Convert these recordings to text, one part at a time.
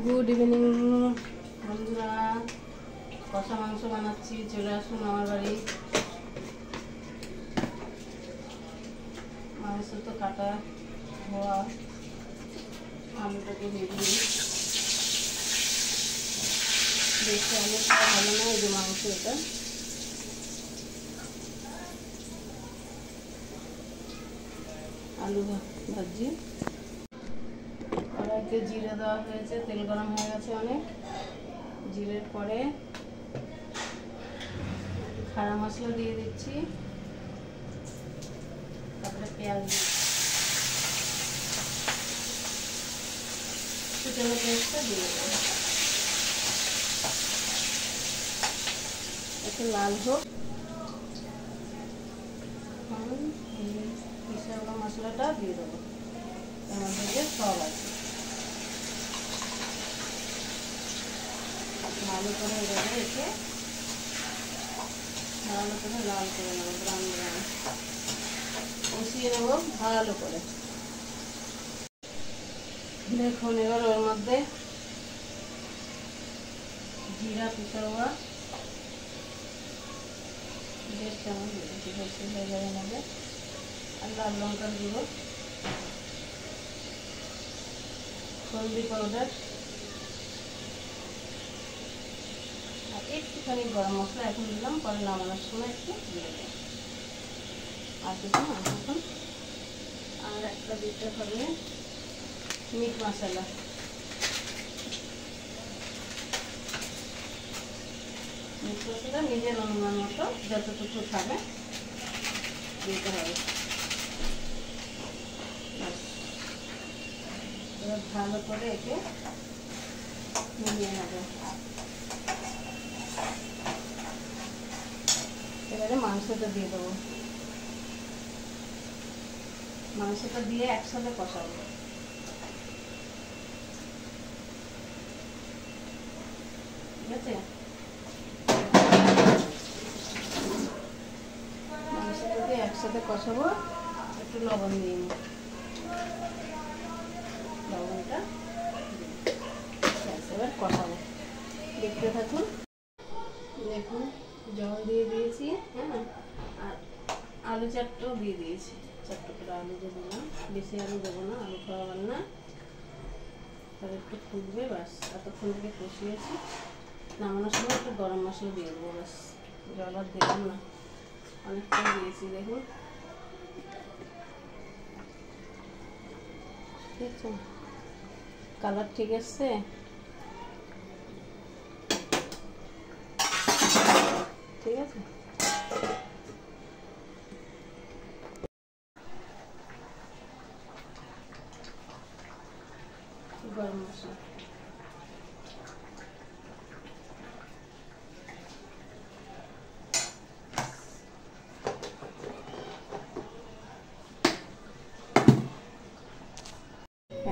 Good evening বন্ধুরা, কষা মাংস বানাচ্ছি, চলে আসুন আমার বাড়ি। মাংস তো কাটা হওয়া, আলুটাকে ভেজে দেখতে অনেকটা ভালো না, এই যে মাংস, এটা আলু ভাজি। কড়াইতে জিরে দেওয়া হয়েছে, তেল গরম হয়ে গেছে অনেক। জিরের পরে খাড়া মশলা দিয়ে দিচ্ছি, তারপরে পেঁয়াজ কুচানো পেঁয়াজটা দিয়ে দেবো। একটু লাল হোক, পিসা মশলাটা দিয়ে দেবো। এর মধ্যে সব আছে, ভালো করে এভাবে রেখে ভালো করে লাল করে নেবো, ব্রাউন ব্রাউন কষিয়ে নেবো ভালো করে। দেখুন এবার ওর মধ্যে জিরা পিসা হওয়া 1.5 চামচ বেশি হয়ে যাবে নেবে, আর লাল লঙ্কার গুঁড়ো, হলদি পাউডার, আর একটুখানি গরম মশলা এখন দিলাম, পরে নামানোর সময় একটু দিয়ে দেবো। আর কিছু না এখন। আর একটা দিতে হবে মিট মশলা, মিট মশলা নিজের অনুমান মতো যতটুকু খাবে দিতে হবে। এবার ভালো করে একে মিলিয়ে নেবে। এবারে মাংসটা দিয়ে দেবো, মাংসটা দিয়ে একসাথে কষাবো। ঠিক আছে, মাংসটা দিয়ে একসাথে কষাবো। একটু লবণ দিয়ে নিই, লবণটা এবার কষাবো, দেখতে থাকুন। দেখুন জল দিয়ে দিয়েছি, হ্যাঁ, আর আলু চারটাও দিয়ে দিয়েছি। 4 টুকরা আলু দিয়ে দিলাম, বেশি আলু দেবো না, আলু খাওয়াবার না। তাহলে একটু ফুটবে, বাস এতক্ষণ থেকে কষিয়েছি। নামানোর সময় একটু গরম মশলা দিয়ে দেবো, বাস। জল আর দিলাম না, অনেকটা দিয়েছি। দেখুন ঠিক আছে, কালার ঠিক আছে। ঠিক আছে, গরম মশলা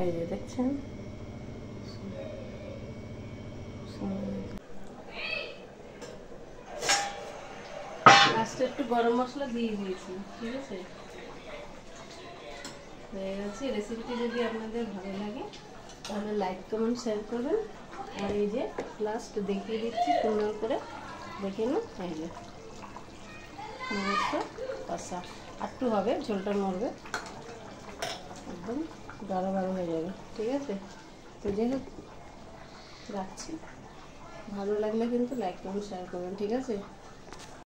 এই যে দেখছেন, লাস্টে একটু গরম মশলা দিয়ে দিয়েছি। ঠিক আছে, হয়ে গেছে। রেসিপিটি যদি আপনাদের ভালো লাগে তাহলে লাইক কমেন্ট শেয়ার করবেন। আর এই যে লাস্ট দেখিয়ে দিচ্ছি সুন্দর করে, দেখে নিন। এই যে কষা একটু হবে, ঝোলটা নড়বে, একদম গাঢ় গাঢ় হয়ে যাবে। ঠিক আছে, তো যাই হোক রাখছি। ভালো লাগলে কিন্তু লাইক কমেন্ট শেয়ার করবেন। ঠিক আছে।